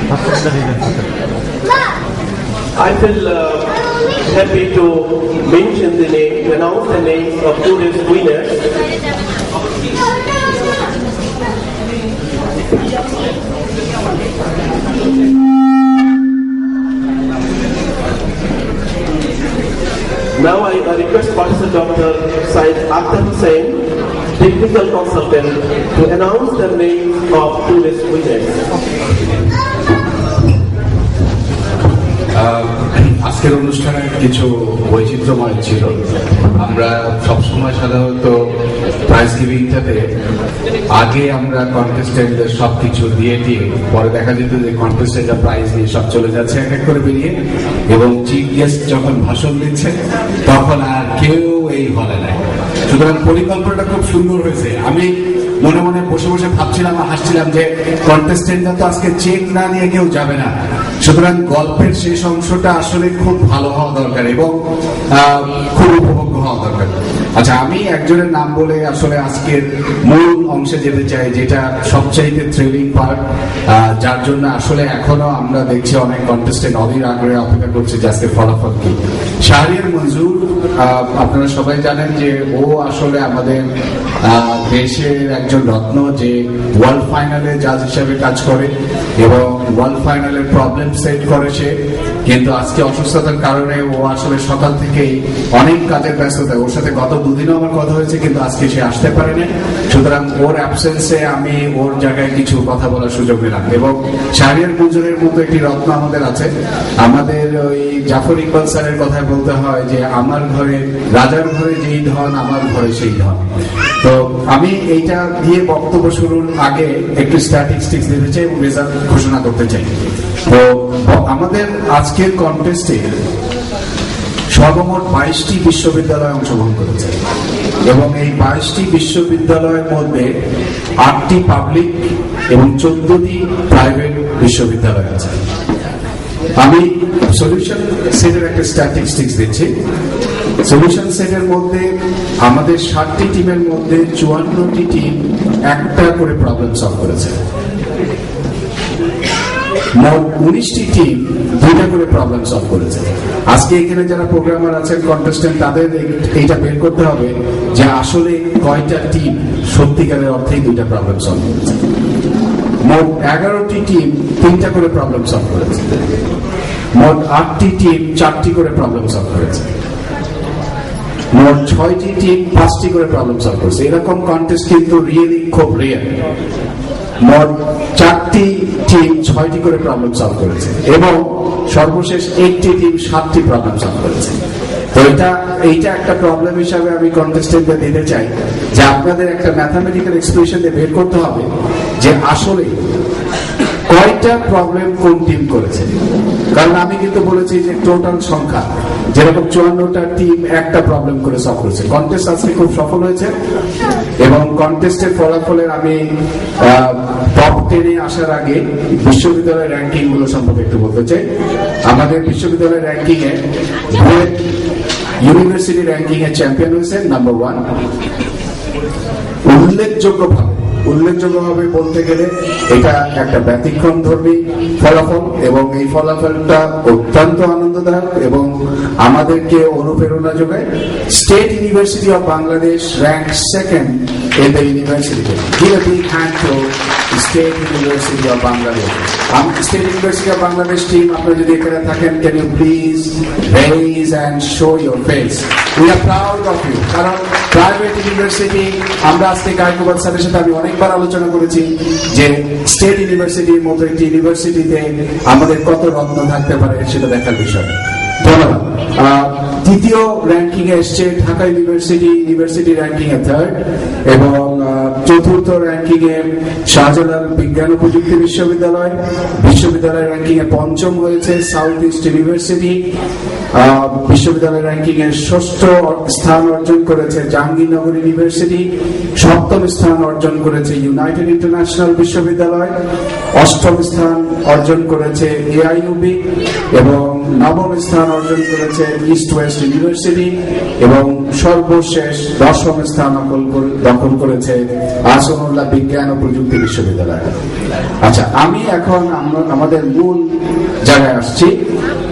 I feel happy to mention the name, to announce the names of today's winners. Now I request Professor Dr. Syed Akhtar Hussain, Technical Consultant, to announce the names of today's winners. আজকের অনুষ্ঠানে কিছু বৈচিত্র্যময় ছিল। আমরা সবসময় সাধারণত prize গিভিংটাতে আগে আমরা কন্টেস্টেন্টদের সবকিছু দিয়ে পরে দেখা যেত যে কন্টেস্টেন্টরা প্রাইজ নিয়ে সব চলে যাচ্ছে এক এক করে বেরিয়ে, এবং চিফ গেস্ট যখন ভাষণ দিচ্ছে তখন আর কেউ এই হলে নাই। সুতরাং পরিকল্পনাটা খুব সুন্দর হয়েছে। আমি মনে মনে বসে বসে ভাবছিলাম আর হাসছিলাম যে কন্টেস্টেন্টরা তো আজকে চেক না নিয়ে কেউ যাবে না, সুতরাং গল্পের শেষ অংশটা আসলে খুব ভালো হওয়া দরকার এবং খুব উপভোগ্য হওয়া দরকার। আচ্ছা, আমি একজনের নাম বলে আসলে আজকের মূল অংশে যেতে চাই, যেটা সবচাইতে থ্রিলিং পার্ট, যার জন্য আসলে এখনো আমরা দেখছি অনেক কন্টেস্টেন্ট অধীর আগ্রহে অপেক্ষা করছে যে আজকে ফলাফল কি। শাহরিয়ার মঞ্জুর, আপনারা সবাই জানেন যে ও আসলে আমাদের দেশের একজন রত্ন, যে ওয়ার্ল্ড ফাইনালে জাজ হিসাবে কাজ করে এবং ওয়ার্ল্ড ফাইনালের প্রবলেম সেট করে সে, কিন্তু আজকে অসুস্থতার কারণে ও আসলে সকাল থেকেই অনেক কাজের ব্যস্ততা। ওর সাথে গত দুদিনও আমার কথা হয়েছে, কিন্তু আজকে সে আসতে পারেনি। সুতরাং ওর অ্যাবসেন্সে আমি ওর জায়গায় কিছু কথা বলার সুযোগ পেলাম। এবং শাহরিয়ার মঞ্জুরের মতো একটি রত্ন আমাদের আছে। আমাদের ওই জাফর ইকবাল স্যারের কথায় বলতে হয় যে আমার ঘরে, রাজার ঘরে যেই ধন আমার ঘরে সেই ধন। তো আমি এইটা দিয়ে বক্তব্য শুরুর আগে একটু স্ট্যাটিস্টিক্স দিতে চাই এবং রেজাল্ট ঘোষণা করতে চাই। তো আমাদের আজকের কন্টেস্টে সর্বমোট 22টি বিশ্ববিদ্যালয় অংশগ্রহণ করেছে এবং এই 22টি বিশ্ববিদ্যালয়ের মধ্যে 8টি পাবলিক এবং 14টি প্রাইভেট বিশ্ববিদ্যালয় আছে। আমি সলিউশন সেটের একটা স্ট্যাটিস্টিক্স দিচ্ছি। সলিউশন সেটের মধ্যে আমাদের 60টি টিমের মধ্যে 54টি টিম একটা করে প্রবলেম সলভ করেছে। মোট 19টি টিম 2টা করে প্রবলেম সলভ করেছে। আজকে এখানে যারা প্রোগ্রামার আছেন, কন্টেস্টেন্ট, তাদের এইটা বের করতে হবে যে আসলে কয়টা টিম সত্যিকারের অর্থেই 2টা প্রবলেম সলভ করেছে। মোট 11টি টিম 3টা করে প্রবলেম সলভ করেছে। মোট 8টি টিম 4টি করে প্রবলেম সলভ করেছে। মোট 6টি টিম 5টি করে প্রবলেম সলভ করেছে। এরকম কন্টেস্ট কিন্তু রিয়েলি খুব রিয়েল। মোট 4টি টিম 6টি করে প্রবলেম সলভ করেছে এবং সর্বশেষ 1টি টিম 7টি প্রবলেম সলভ করেছে। তো এইটা একটা প্রবলেম হিসাবে আমি কন্টেস্টেন্টদের দিতে চাই যে আপনাদের একটা ম্যাথামেটিক্যাল এক্সপ্রেশন দিয়ে বের করতে হবে যে আসলে কয়টা প্রবলেম কোন টিম করেছে। কারণ আমি কিন্তু বলেছি যে টোটাল সংখ্যা যেরকম 54টা টিম একটা প্রবলেম করে সলভ করেছে। কন্টেস্ট আজকে খুব সফল হয়েছে এবং কন্টেস্টের ফলাফলের আমি টপ 10-এ আসার আগে বিশ্ববিদ্যালয়ের র্যাঙ্কিং গুলো সম্পর্কে একটু বলতে চাই। আমাদের বিশ্ববিদ্যালয়ের র্যাঙ্কিং এ বুয়েট ইউনিভার্সিটি র্যাঙ্কিং এ চ্যাম্পিয়ন হয়েছে নাম্বার 1। উল্লেখযোগ্যভাবে বলতে গেলে এটা একটা ব্যতিক্রমধর্মী ফলাফল এবং এই ফলাফলটা অত্যন্ত আনন্দদায়ক এবং আমাদেরকে অনুপ্রেরণা যোগায়। State university of Bangladesh rank 2nd in the university. Give a big hand to State University of Bangladesh. State University of Bangladesh team, আপনারা যদি এখানে থাকেন, can you please raise and show your face? We are proud of you. কারণ private university, আমরা আজকে গায়কবাদ স্যারের সাথে আমি অনেকবার আলোচনা করেছি যে স্টেট ইউনিভার্সিটির মতো একটি ইউনিভার্সিটিতে আমাদের কত রত্ন থাকতে পারে সেটা দেখার বিষয়। ধন্যবাদ। দ্বিতীয় র্যাঙ্কিং এ এসছে ঢাকা ইউনিভার্সিটি র্যাঙ্কিং এ 3rd এবং চতুর্থ র্যাঙ্কিং এ শাহজালাল বিজ্ঞান ও প্রযুক্তি বিশ্ববিদ্যালয় র্যাঙ্কিং এ 5ম হয়েছে সাউথ ইস্ট ইউনিভার্সিটি। বিশ্ববিদ্যালয় র্যাঙ্কিং এ 6ষ্ঠ স্থান অর্জন করেছে জাহাঙ্গীরনগর ইউনিভার্সিটি। 7ম স্থান অর্জন করেছে ইউনাইটেড ইন্টারন্যাশনাল বিশ্ববিদ্যালয়। 8ম স্থান অর্জন করেছে এআইইউবি এবং 9ম স্থান অর্জন করেছে করেছেন ইস্ট ওয়েস্ট ইউনিভার্সিটি এবং সর্বশেষ 10ম স্থান দখল করেছে আহসানুল্লাহ বিজ্ঞান ও প্রযুক্তি বিশ্ববিদ্যালয়। আচ্ছা, আমি এখন আমাদের মূল জায়গায় আসছি।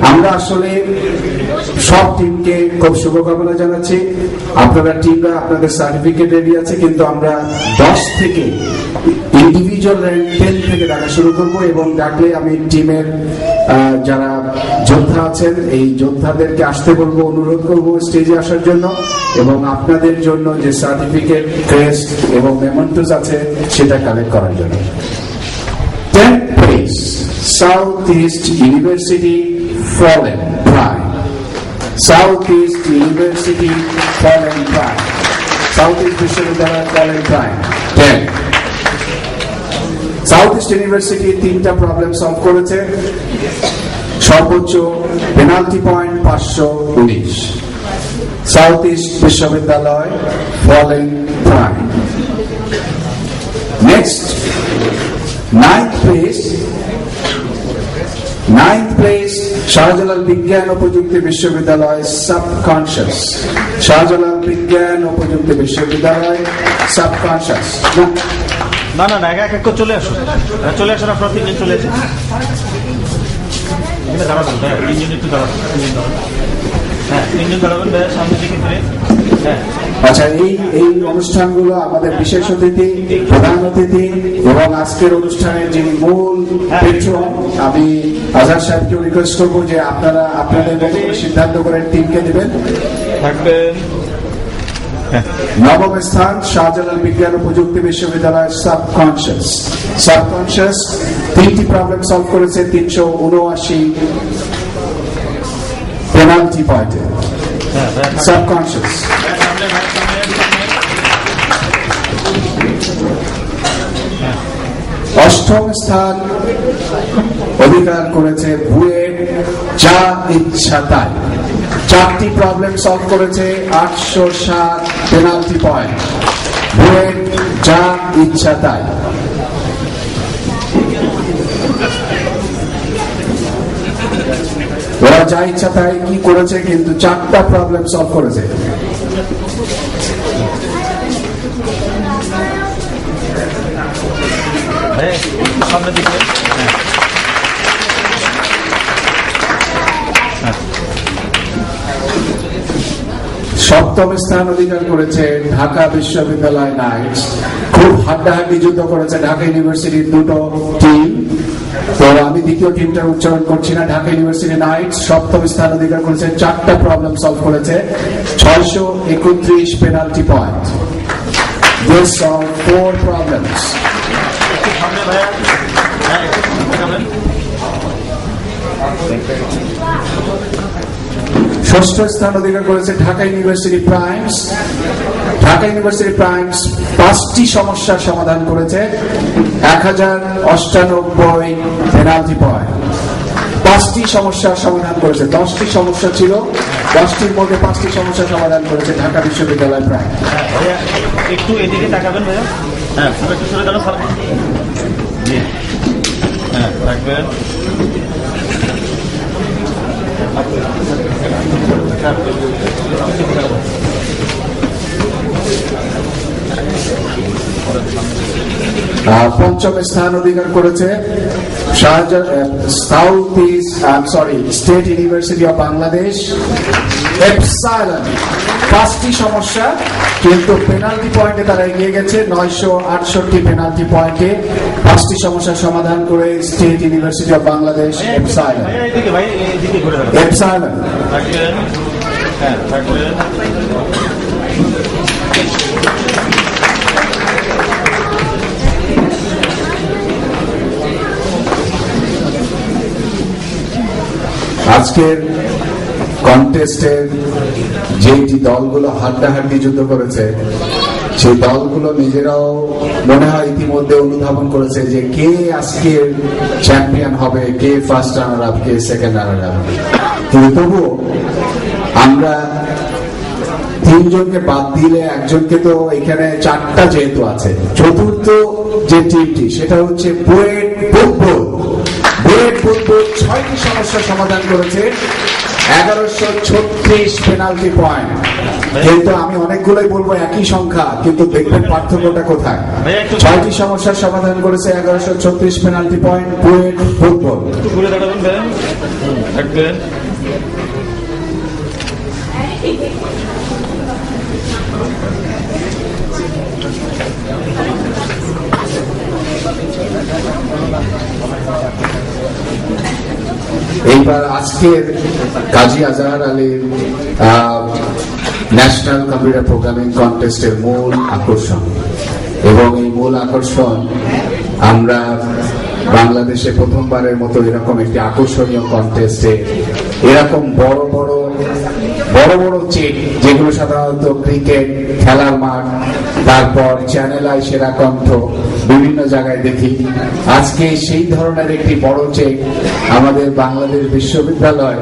আমরা আসলে সব টিমকে খুব শুভকামনা জানাচ্ছি। আপনারা টিমরা আপনাদের সার্টিফিকেট রেডি আছে, কিন্তু আমরা 10 থেকে ইন্ডিভিজুয়াল র্যাঙ্ক 10 থেকে ডাকা শুরু করব এবং ডাকলে আমি টিমের যারা যোদ্ধা আছেন এই যোদ্ধাদেরকে আসতে বলবো, অনুরোধ করবো স্টেজে আসার জন্য এবং আপনাদের জন্য যে সার্টিফিকেট, ক্রেস্ট এবং মেমন্টোস আছে সেটা কালেক্ট করার জন্য। 10th place, Southeast University Fallen Pride. Southeast University Fallen Pride. Southeast বিশ্ববিদ্যালয় Fallen Pride 10. সাউথইস্ট ইউনিভার্সিটি 3টা প্রবলেম সলভ করেছে, সর্বোচ্চ পেনাল্টি পয়েন্ট 519। সাউথইস্ট বিশ্ববিদ্যালয় fallen prime. Next 9th place Shahjalal বিজ্ঞান ও প্রযুক্তি বিশ্ববিদ্যালয় সাবকনশিয়াস। শাহজালাল বিজ্ঞান ও প্রযুক্তি বিশ্ববিদ্যালয় সাবকনশিয়াস। না না না, এক করে চলে আসুন, চলে আসুন, আপনার 3 জন চলে আসুন। এখানে দাঁড়াবেন ভাই, 3 জন একটু দাঁড়াবেন, 3 জন দাঁড়াবেন, হ্যাঁ 3 জন দাঁড়াবেন ভাই, সামনে দিকে ফিরে। হ্যাঁ আচ্ছা, এই অনুষ্ঠানগুলো আমাদের বিশেষ অতিথি, প্রধান অতিথি এবং আজকের অনুষ্ঠানের যিনি মূল পেট্রন, আমি আজহার সাহেবকে রিকোয়েস্ট করবো যে আপনারা আপনাদের মতো করে সিদ্ধান্ত করে টিমকে দেবেন। থাকবেন 9ম স্থান শাহজালাল বিজ্ঞান ও প্রযুক্তি বিশ্ববিদ্যালয় সাবকনশিয়াস 3টি প্রবলেম সলভ করেছে 379 পেনাল্টি পয়েন্টে। সাবকনশিয়াস। 8ম স্থান অধিকার করেছে বুয়েট যা ইচ্ছা তাই। 4টি প্রবলেম সলভ করেছে 807 পেনাল্টি পয়েন্ট। বুয়েট যা ইচ্ছা তাই। ওরা যা ইচ্ছা তাই কি করেছে, কিন্তু 4টা প্রবলেম সলভ করেছে। সামনে দিকে। 7ম স্থান অধিকার করেছে ঢাকা বিশ্ববিদ্যালয় নাইটস। খুব হাড্ডাহাড্ডি যুদ্ধ করেছে ঢাকা ইউনিভার্সিটির দুটো টিম, তো আমি দ্বিতীয় টিমটার উচ্চারণ করছি না। ঢাকা ইউনিভার্সিটি নাইটস 7ম স্থান অধিকার করেছে, 4টা প্রবলেম সলভ করেছে, 631 penalty point. This are 4 problems. ষষ্ঠ স্থান অধিকার করেছে Dhaka university primes. Dhaka university primes 5টি সমস্যার সমাধান করেছে, 1098 পেনাল্টি পয়েন্ট। 5টি সমস্যার সমাধান করেছে, 10টি সমস্যা ছিল, 10টির মধ্যে 5টি সমস্যার সমাধান করেছে ঢাকা বিশ্ববিদ্যালয় প্রাইম। একটু এদিকে তাকাবেন ভাইয়া, হ্যাঁ একটু সরে দাঁড়ান, হ্যাঁ থাকবেন। পঞ্চম স্থান অধিকার করেছে state university of Bangladesh epsilon. 5টি সমস্যা, কিন্তু পেনাল্টি পয়েন্টে তারা এগিয়ে গেছে, 968 পেনাল্টি পয়েন্টে 5টি সমস্যার সমাধান করে state university of Bangladesh epsilon. Epsilon আজকের কন্টেস্টের যেটি দলগুলো হাড্ডাহাড্ডি যুদ্ধ করেছে, সেই দলগুলো নিজেরাও মনে হয় ইতিমধ্যে অনুধাবন করেছে যে কে আজকের চ্যাম্পিয়ন হবে, কে ফার্স্ট রানার আপ, কে সেকেন্ড রানার আপ। কিন্তু তবুও আমরা 3 জনকে বাদ দিলে একজনকে তো এখানে 4টা যেহেতু আছে, চতুর্থ যে টিমটি সেটা হচ্ছে বুয়েট ফুটবল। বুয়েট ফুটবল 6টি সমস্যার সমাধান করেছে, 1136 পেনাল্টি পয়েন্ট। কিন্তু আমি অনেকগুলোই বলবো একই সংখ্যা, কিন্তু দেখবেন পার্থক্যটা কোথায়। 6টি সমস্যার সমাধান করেছে, 1136 পেনাল্টি পয়েন্ট বুয়েট ফুটবল। একটু ঘুরে দাঁড়াবেন ব্যান, একদম এইবার আজকের কাজী আজহার আলীর ন্যাশনাল কম্পিউটার প্রোগ্রামিং কন্টেস্টের মূল আকর্ষণ, এবং এই মূল আকর্ষণ আমরা বাংলাদেশে প্রথমবারের মতো এরকম একটি আকর্ষণীয় কন্টেস্টে এরকম বড় বড় চেক, যেগুলো সাধারণত ক্রিকেট খেলার মাঠ, তারপর চ্যানেল আই সেরা কণ্ঠ, বিভিন্ন জায়গায় দেখি। আজকে সেই ধরনের একটি বড় চেক আমাদের বাংলাদেশ বিশ্ববিদ্যালয়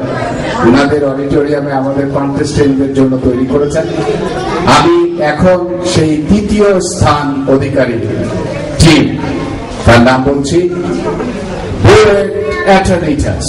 ওনাদের অডিটোরিয়ামে আমাদের কন্টেস্টেন্টদের জন্য তৈরি করেছেন। আমি এখন সেই তৃতীয় স্থান অধিকারী টিম, তার নাম বলছি বুয়েট অ্যাথলেটিক্স।